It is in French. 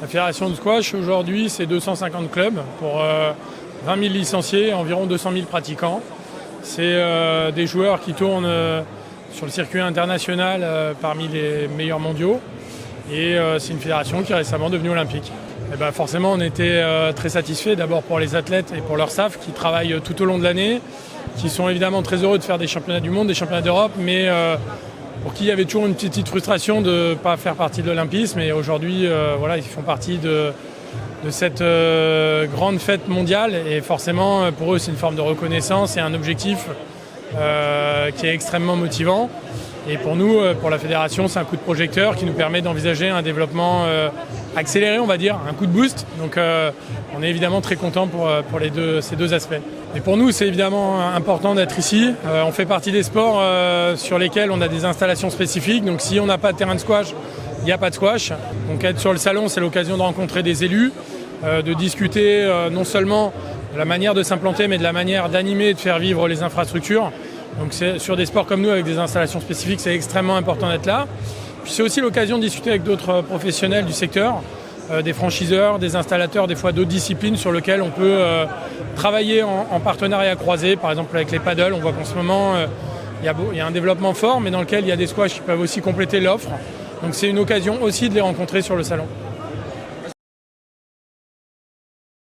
La fédération de squash, aujourd'hui, c'est 250 clubs pour 20 000 licenciés et environ 200 000 pratiquants. C'est des joueurs qui tournent sur le circuit international parmi les meilleurs mondiaux. Et c'est une fédération qui est récemment devenue olympique. Et ben forcément, on était très satisfaits, d'abord pour les athlètes et pour leur staff qui travaillent tout au long de l'année, qui sont évidemment très heureux de faire des championnats du monde, des championnats d'Europe, mais pour qui il y avait toujours une petite frustration de ne pas faire partie de l'olympisme. Et aujourd'hui, voilà, ils font partie de cette grande fête mondiale. Et forcément, pour eux, c'est une forme de reconnaissance et un objectif qui est extrêmement motivant. Et pour nous, pour la fédération, c'est un coup de projecteur qui nous permet d'envisager un développement accéléré, on va dire, un coup de boost. Donc on est évidemment très content pour ces deux aspects. Et pour nous, c'est évidemment important d'être ici. On fait partie des sports sur lesquels on a des installations spécifiques. Donc si on n'a pas de terrain de squash, il n'y a pas de squash. Donc être sur le salon, c'est l'occasion de rencontrer des élus, de discuter non seulement de la manière de s'implanter, mais de la manière d'animer et de faire vivre les infrastructures. Donc sur des sports comme nous, avec des installations spécifiques, c'est extrêmement important d'être là. Puis c'est aussi l'occasion de discuter avec d'autres professionnels du secteur, des franchiseurs, des installateurs, des fois d'autres disciplines sur lesquelles on peut travailler en partenariat croisé. Par exemple avec les paddles, on voit qu'en ce moment, il y a un développement fort, mais dans lequel il y a des squash qui peuvent aussi compléter l'offre. Donc c'est une occasion aussi de les rencontrer sur le salon.